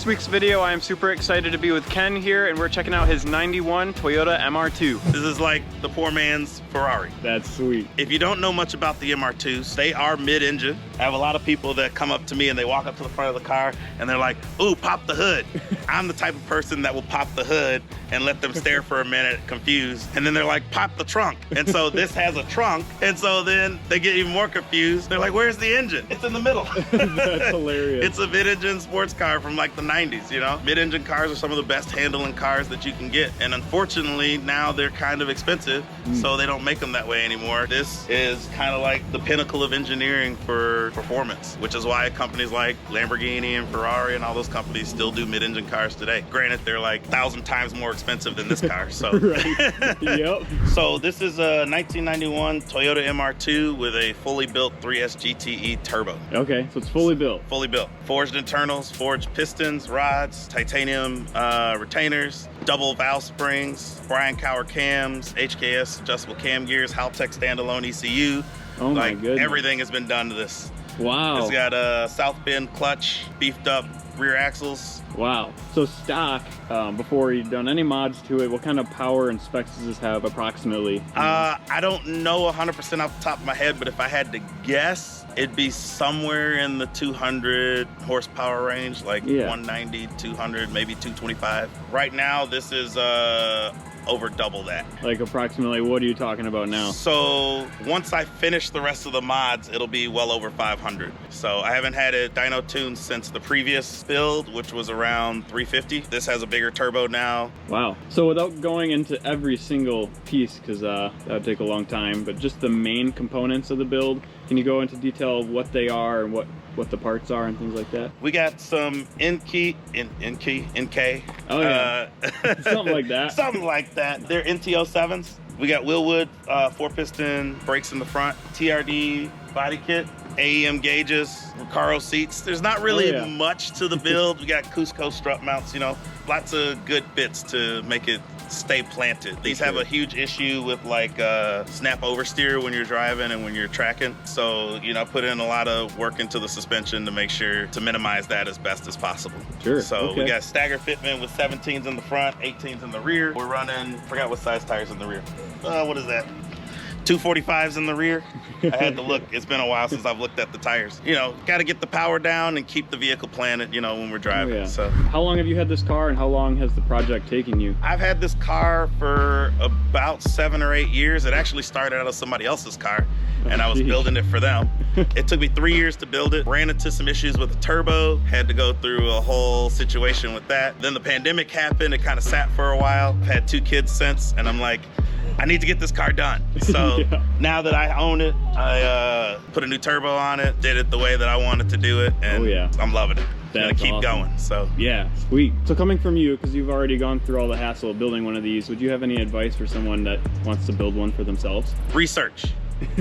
this week's video, I am super excited to be with Ken here, and we're checking out his 91 Toyota MR2. This is like the poor man's Ferrari. That's sweet. If you don't know much about the MR2s, they are mid-engine. I have a lot of people that come up to me and they walk up to the front of the car and they're like, ooh, pop the hood. I'm the type of person that will pop the hood and let them stare for a minute confused. And then they're like, pop the trunk. And so this has a trunk. And so then they get even more confused. They're like, where's the engine? It's in the middle. That's hilarious. It's a mid-engine sports car from like the 90s, you know? Mid-engine cars are some of the best handling cars that you can get. And unfortunately, now they're kind of expensive, so they don't make them that way anymore. This is kind of like the pinnacle of engineering for performance, which is why companies like Lamborghini and Ferrari and all those companies still do mid-engine cars today. Granted, they're like 1,000 times more expensive than this car, so. Yep. So this is a 1991 Toyota MR2 with a fully built 3S GTE turbo. Okay, so it's fully built. Fully built. Forged internals, forged pistons, rods, titanium retainers, double valve springs, Brian Cower cams, HKS adjustable cam gears, Haltech standalone ECU. Oh my goodness. Everything has been done to this. Wow. It's got a south bend clutch, beefed up rear axles. Wow. So stock, before you've done any mods to it, what kind of power and specs does this have approximately? I don't know 100% off the top of my head, but if I had to guess, it'd be somewhere in the 200 horsepower range, like 190, 200, maybe 225. Right now, this is over double that. Like approximately, what are you talking about now? So once I finish the rest of the mods, it'll be well over 500. So I haven't had it dyno tuned since the previous build, which was around 350. This has a bigger turbo now. Wow. So without going into every single piece, because that would take a long time, but just the main components of the build, can you go into detail of what they are and what the parts are and things like that? We got some Enkei. Oh yeah, something like that. Something like that. They're NT07s. We got willwood 4-piston brakes in the front, TRD body kit, AEM gauges, Recaro seats. There's not really much to the build. We got Cusco strut mounts, you know, lots of good bits to make it stay planted. These have a huge issue with like snap oversteer when you're driving and when you're tracking. So, you know, I put in a lot of work into the suspension to make sure to minimize that as best as possible. Sure. So we got stagger fitment with 17s in the front, 18s in the rear. We're running, forgot what size tires in the rear. What is that? 245s in the rear. I had to look. It's been a while since I've looked at the tires. You know, got to get the power down and keep the vehicle planted, you know, when we're driving. So how long have you had this car and how long has the project taken you? I've had this car for about 7 or 8 years. It actually started out as somebody else's car and I was building it for them. It took me 3 years to build it. Ran into some issues with the turbo. Had to go through a whole situation with that. Then the pandemic happened. It kind of sat for a while. I've had 2 kids since and I'm like, I need to get this car done. So now that I own it, I put a new turbo on it, did it the way that I wanted to do it, and I'm loving it. Gonna keep going. So yeah, sweet. So coming from you, because you've already gone through all the hassle of building one of these, would you have any advice for someone that wants to build one for themselves? Research.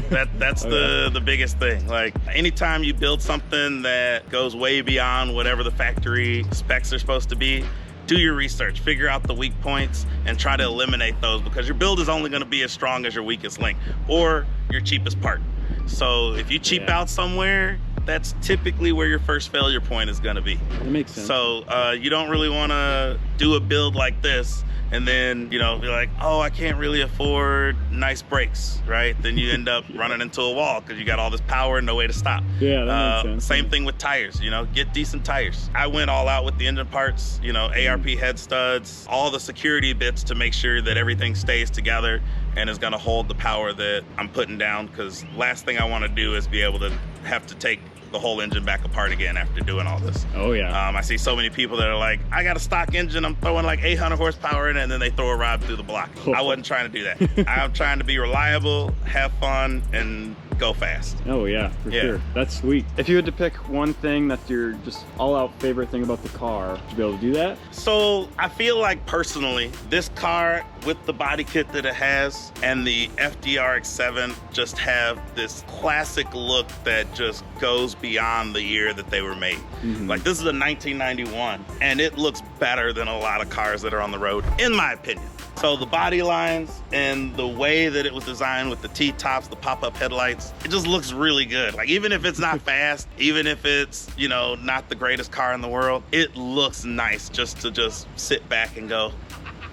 That's the biggest thing. Like anytime you build something that goes way beyond whatever the factory specs are supposed to be, do your research, figure out the weak points, and try to eliminate those because your build is only gonna be as strong as your weakest link or your cheapest part. So if you cheap out somewhere, that's typically where your first failure point is gonna be. That makes sense. So you don't really wanna do a build like this and then, you know, be like, oh, I can't really afford nice brakes, right? Then you end up running into a wall because you got all this power and no way to stop. Yeah, that makes sense. Same thing with tires, you know, get decent tires. I went all out with the engine parts, you know, ARP head studs, all the security bits to make sure that everything stays together and is gonna hold the power that I'm putting down, because last thing I wanna do is be able to have to take the whole engine back apart again after doing all this. Oh yeah. I see so many people that are like, I got a stock engine, I'm throwing like 800 horsepower in it, and then they throw a rod through the block. I wasn't trying to do that. I'm trying to be reliable, have fun, and go fast. Oh yeah, for sure. That's sweet. If you had to pick one thing that's your just all-out favorite thing about the car, would you be able to do that? So I feel like personally, this car with the body kit that it has and the FDRX7 just have this classic look that just goes beyond the year that they were made. Like this is a 1991 and it looks better than a lot of cars that are on the road, in my opinion. So the body lines and the way that it was designed with the T-tops, the pop-up headlights, it just looks really good. Like even if it's not fast, even if it's, you know, not the greatest car in the world, it looks nice just to sit back and go,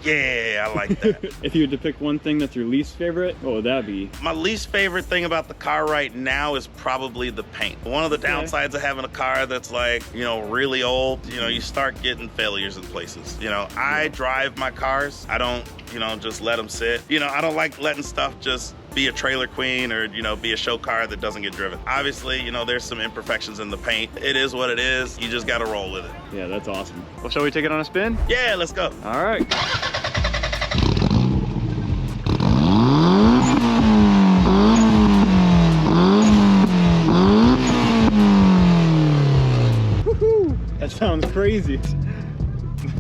yeah, I like that. If you had to pick one thing that's your least favorite, what would that be? My least favorite thing about the car right now is probably the paint. One of the downsides of having a car that's like, you know, really old, you know, you start getting failures in places. You know, I drive my cars. I don't, you know, just let them sit. You know, I don't like letting stuff just be a trailer queen or, you know, be a show car that doesn't get driven. Obviously, you know, there's some imperfections in the paint. It is what it is. You just got to roll with it. Yeah, that's awesome. Well, shall we take it on a spin? Yeah, let's go. All right. That sounds crazy.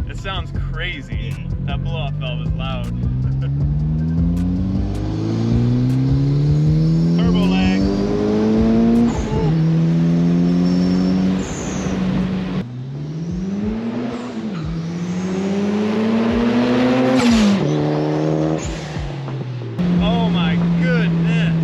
It sounds crazy. That blow-off valve is loud. Turbo lag. Oh my goodness.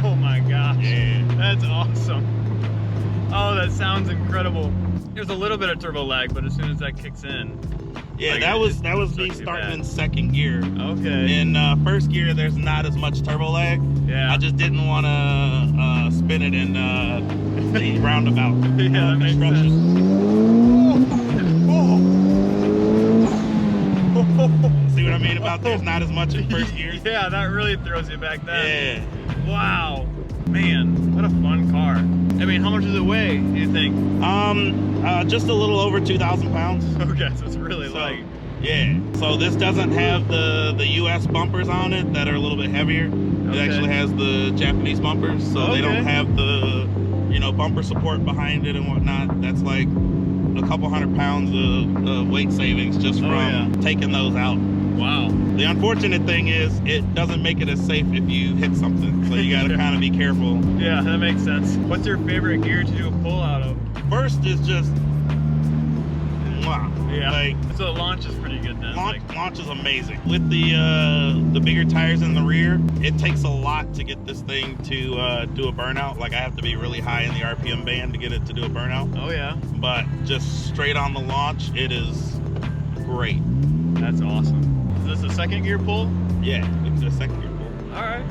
Oh my gosh. Yeah. That's awesome. Oh, that sounds incredible. There's a little bit of turbo lag, but as soon as that kicks in. Yeah, like, that was me starting in second gear. Okay. In first gear, there's not as much turbo lag. Yeah. I just didn't want to spin it in the roundabout. Yeah, that makes construction. See what I mean about there's not as much in first gear? Yeah, that really throws you back then. Yeah. Wow. Man, what a fun car. I mean, how much does it weigh, do you think? Just a little over 2,000 pounds. Okay, so it's really light. Yeah. So this doesn't have the US bumpers on it that are a little bit heavier. It actually has the Japanese bumpers, so they don't have the, you know, bumper support behind it and whatnot. That's like a couple 100 pounds of weight savings just from taking those out. Wow. The unfortunate thing is it doesn't make it as safe if you hit something, so you gotta kind of be careful. Yeah, that makes sense. What's your favorite gear to do a pull out of? First is just, wow. Yeah, like, so it launches pretty good then. Launch is amazing. With the bigger tires in the rear, it takes a lot to get this thing to do a burnout. Like I have to be really high in the RPM band to get it to do a burnout. Oh yeah. But just straight on the launch, it is great. That's awesome. Is this a second gear pull? Yeah, it's a second gear pull. All right.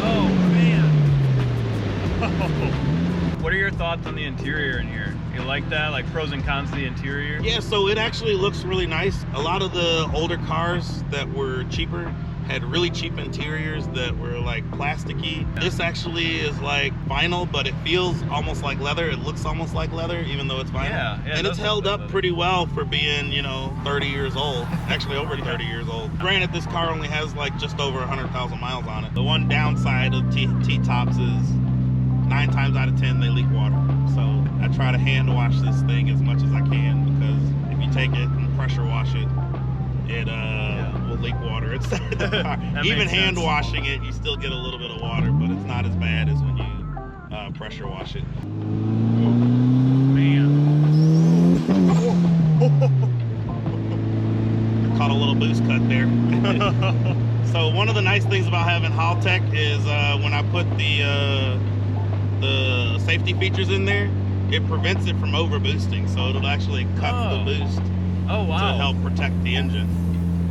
Oh man. What are your thoughts on the interior in here? You like that? Like pros and cons of the interior? Yeah, so it actually looks really nice. A lot of the older cars that were cheaper had really cheap interiors that were like plasticky. This actually is like vinyl, but it feels almost like leather. It looks almost like leather, even though it's vinyl. Yeah, and it's held up pretty well for being, you know, 30 years old. Actually over 30 years old. Granted, this car only has like just over 100,000 miles on it. The one downside of T-tops is 9 times out of 10 they leak water. So I try to hand wash this thing as much as I can, because if you take it and pressure wash it, it will leak water inside the car. Even hand washing it, you still get a little bit of water, but it's not as bad as when you pressure wash it. Man. Caught a little boost cut there. So one of the nice things about having Haltech is when I put the safety features in there, it prevents it from over boosting, so it'll actually cut the boost. Oh wow. To help protect the engine.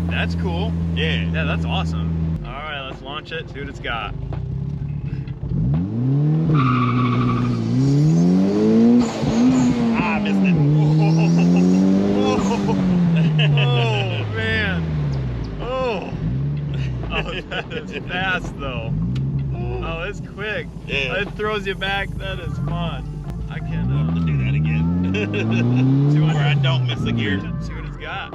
That's cool. Yeah. Yeah, that's awesome. All right, let's launch it, see what it's got. Ah, I missed it. Oh, man. Oh. Oh, that is fast, though. Oh, it's quick. Yeah. It throws you back. That is fun. I can have to do that again. See where I don't miss a gear. See what it's got.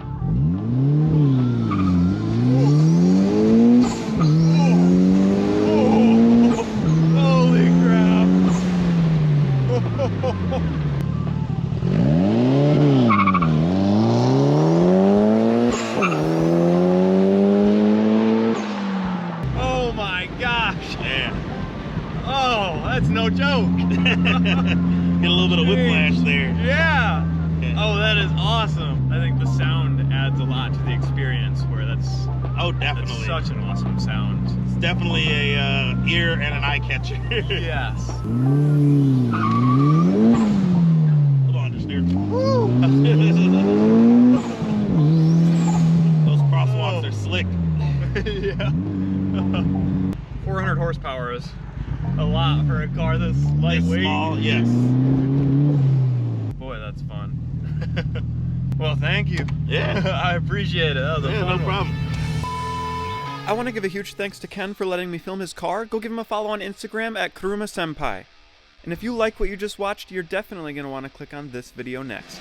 Holy crap. no joke. Get a little bit of whiplash there. Yeah. Okay. Oh, that is awesome. I think the sound adds a lot to the experience. Where that's Definitely. That's such an awesome sound. It's definitely a ear and an eye catcher. Yes. Hold on, just there. Those crosswalks are slick. Yeah. 400 horsepower is a lot for a car this lightweight. This small, yes. Boy, that's fun. Well, thank you. Yeah. I appreciate it. That was a fun No one. problem. I want to give a huge thanks to Ken for letting me film his car. Go give him a follow on Instagram at Kuruma Senpai. And if you like what you just watched, you're definitely going to want to click on this video next.